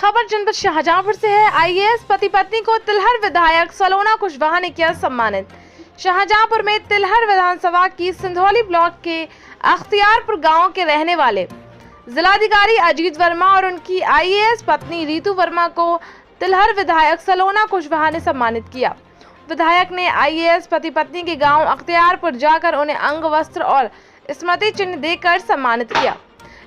खबर जनपद शाहजहांपुर से है। आईएएस पति पत्नी को तिलहर विधायक सलोना कुशवाहा ने किया सम्मानित। शाहजहांपुर में तिलहर विधानसभा की सिंधौली ब्लॉक के अख्तियारपुर गांव के रहने वाले जिलाधिकारी अजीत वर्मा और उनकी आईएएस पत्नी रीतू वर्मा को तिलहर विधायक सलोना कुशवाहा ने सम्मानित किया। विधायक ने आईएएस पति पत्नी के गांव अख्तियारपुर जाकर उन्हें अंग वस्त्र और स्मृति चिन्ह देकर सम्मानित किया।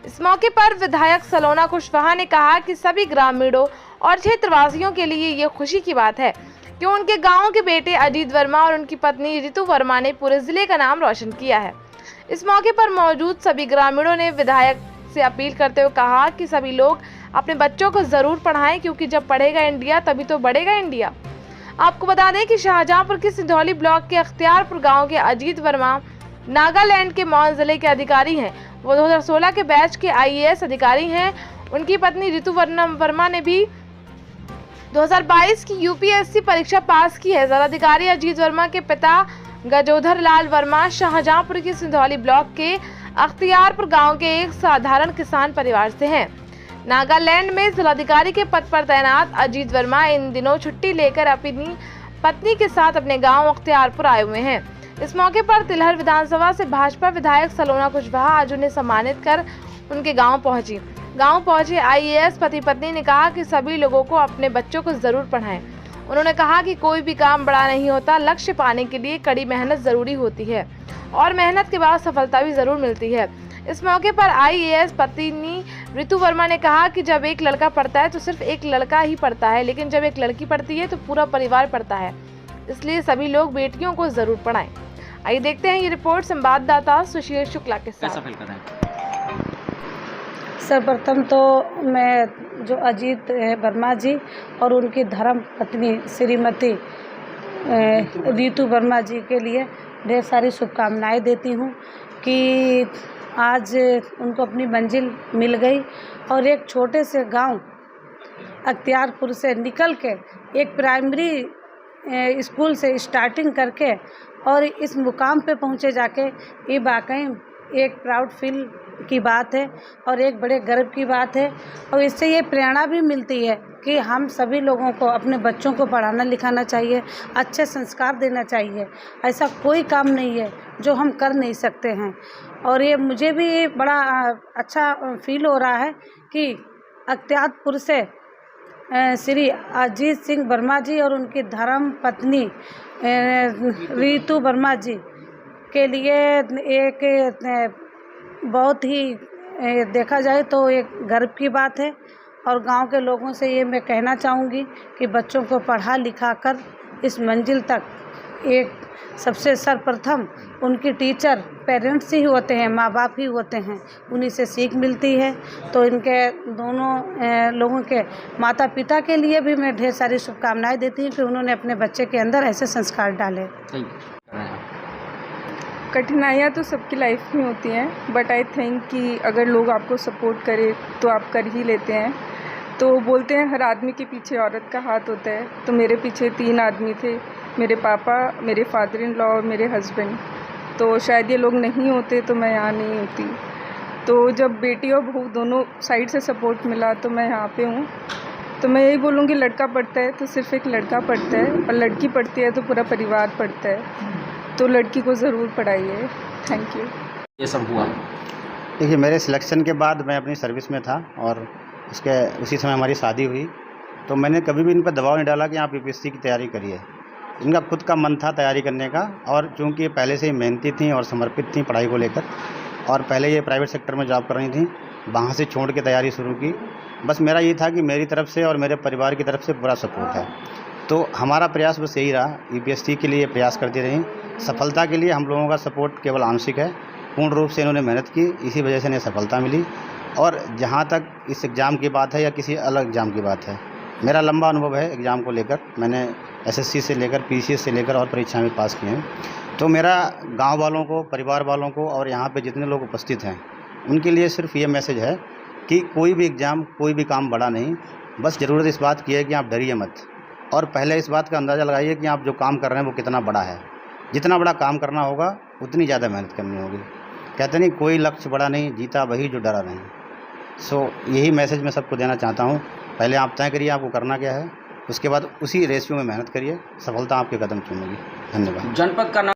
इस मौके पर विधायक सलोना कुशवाहा ने कहा कि सभी ग्रामीणों और क्षेत्रवासियों के लिए ये खुशी की बात है कि उनके गांव के बेटे अजीत वर्मा और उनकी पत्नी ऋतु वर्मा ने पूरे जिले का नाम रोशन किया है। इस मौके पर मौजूद सभी ग्रामीणों ने विधायक से अपील करते हुए कहा कि सभी लोग अपने बच्चों को जरूर पढ़ाएं, क्योंकि जब पढ़ेगा इंडिया तभी तो बढ़ेगा इंडिया। आपको बता दें कि शाहजहांपुर के सिंधौली ब्लॉक के अख्तियारपुर गाँव के अजीत वर्मा नागालैंड के मौन जिले के अधिकारी हैं। वो 2016 के बैच के आईएएस अधिकारी हैं। उनकी पत्नी ऋतु वर्मा ने भी 2022 की यूपीएससी परीक्षा पास की है। जिलाधिकारी अजीत वर्मा के पिता गजोधर लाल वर्मा शाहजहांपुर के सिंधौली ब्लॉक के अख्तियारपुर गांव के एक साधारण किसान परिवार से हैं। नागालैंड में जिलाधिकारी के पद पर तैनात अजीत वर्मा इन दिनों छुट्टी लेकर अपनी पत्नी के साथ अपने गाँव अख्तियारपुर आए हुए हैं। इस मौके पर तिलहर विधानसभा से भाजपा विधायक सलोना कुशवाहा आज उन्हें सम्मानित कर उनके गांव पहुंची। गांव पहुंचे आईएएस पति पत्नी ने कहा कि सभी लोगों को अपने बच्चों को जरूर पढ़ाएं। उन्होंने कहा कि कोई भी काम बड़ा नहीं होता, लक्ष्य पाने के लिए कड़ी मेहनत जरूरी होती है और मेहनत के बाद सफलता भी जरूर मिलती है। इस मौके पर आईएएस पत्नी ऋतु वर्मा ने कहा कि जब एक लड़का पढ़ता है तो सिर्फ एक लड़का ही पढ़ता है, लेकिन जब एक लड़की पढ़ती है तो पूरा परिवार पढ़ता है, इसलिए सभी लोग बेटियों को जरूर पढ़ाएं। आइए देखते हैं ये रिपोर्ट संवाददाता सुशील शुक्ला के साथ। सर्वप्रथम तो मैं जो अजीत वर्मा जी और उनकी धर्म पत्नी श्रीमती रीतू वर्मा जी के लिए ढेर सारी शुभकामनाएं देती हूँ कि आज उनको अपनी मंजिल मिल गई और एक छोटे से गांव अख्तियारपुर से निकल के एक प्राइमरी स्कूल से स्टार्टिंग करके और इस मुकाम पे पहुँचे जाके, ये वाकई एक प्राउड फील की बात है और एक बड़े गर्व की बात है। और इससे ये प्रेरणा भी मिलती है कि हम सभी लोगों को अपने बच्चों को पढ़ाना लिखाना चाहिए, अच्छे संस्कार देना चाहिए। ऐसा कोई काम नहीं है जो हम कर नहीं सकते हैं। और ये मुझे भी बड़ा अच्छा फील हो रहा है कि अख्तियारपुर से श्री अजीत सिंह वर्मा जी और उनकी धर्म पत्नी रीतू वर्मा जी के लिए एक बहुत ही देखा जाए तो एक गर्व की बात है। और गांव के लोगों से ये मैं कहना चाहूँगी कि बच्चों को पढ़ा लिखा कर इस मंजिल तक एक सबसे सर्वप्रथम उनकी टीचर पेरेंट्स ही होते हैं, माँ बाप ही होते हैं, उन्हीं से सीख मिलती है। तो इनके दोनों लोगों के माता पिता के लिए भी मैं ढेर सारी शुभकामनाएं देती हूँ कि उन्होंने अपने बच्चे के अंदर ऐसे संस्कार डाले। कठिनाइयाँ तो सबकी लाइफ में होती हैं, बट आई थिंक कि अगर लोग आपको सपोर्ट करें तो आप कर ही लेते हैं। तो बोलते हैं हर आदमी के पीछे औरत का हाथ होता है, तो मेरे पीछे 3 आदमी थे, मेरे पापा, मेरे फादर इन लॉ और मेरे हस्बैंड। तो शायद ये लोग नहीं होते तो मैं यहाँ नहीं होती। तो जब बेटी और बहू दोनों साइड से सपोर्ट मिला तो मैं यहाँ पे हूँ। तो मैं यही बोलूँगी, लड़का पढ़ता है तो सिर्फ एक लड़का पढ़ता है और लड़की पढ़ती है तो पूरा परिवार पढ़ता है। तो लड़की को ज़रूर पढ़ाइए। Thank you. ये सब हुआ। देखिए, मेरे सिलेक्शन के बाद मैं अपनी सर्विस में था और उसी समय हमारी शादी हुई। तो मैंने कभी भी इन पर दबाव नहीं डाला कि आप यूपीएससी की तैयारी करिए। इनका खुद का मन था तैयारी करने का, और चूँकि ये पहले से ही मेहनती थी और समर्पित थी पढ़ाई को लेकर, और पहले ये प्राइवेट सेक्टर में जॉब कर रही थी, वहाँ से छोड़ के तैयारी शुरू की। बस मेरा ये था कि मेरी तरफ से और मेरे परिवार की तरफ से पूरा सपोर्ट है। तो हमारा प्रयास बस यही रहा, यूपीएससी के लिए प्रयास करती रही। सफलता के लिए हम लोगों का सपोर्ट केवल आंशिक है, पूर्ण रूप से इन्होंने मेहनत की, इसी वजह से इन्हें सफलता मिली। और जहाँ तक इस एग्ज़ाम की बात है या किसी अलग एग्ज़ाम की बात है, मेरा लंबा अनुभव है एग्ज़ाम को लेकर। मैंने एसएससी से लेकर पीसीएस से लेकर और परीक्षाएं भी पास की हैं। तो मेरा गांव वालों को, परिवार वालों को और यहाँ पे जितने लोग उपस्थित हैं उनके लिए सिर्फ ये मैसेज है कि कोई भी एग्ज़ाम, कोई भी काम बड़ा नहीं, बस ज़रूरत इस बात की है कि आप डरिए मत, और पहले इस बात का अंदाज़ा लगाइए कि आप जो काम कर रहे हैं वो कितना बड़ा है। जितना बड़ा काम करना होगा उतनी ज़्यादा मेहनत करनी होगी। कहते नहीं, कोई लक्ष्य बड़ा नहीं, जीता वही जो डरा नहीं। सो यही मैसेज मैं सबको देना चाहता हूँ पहले आप तय करिए आपको करना क्या है, उसके बाद उसी रेशियो में मेहनत करिए, सफलता आपके कदम चूमेगी। धन्यवाद। जनपद का नाम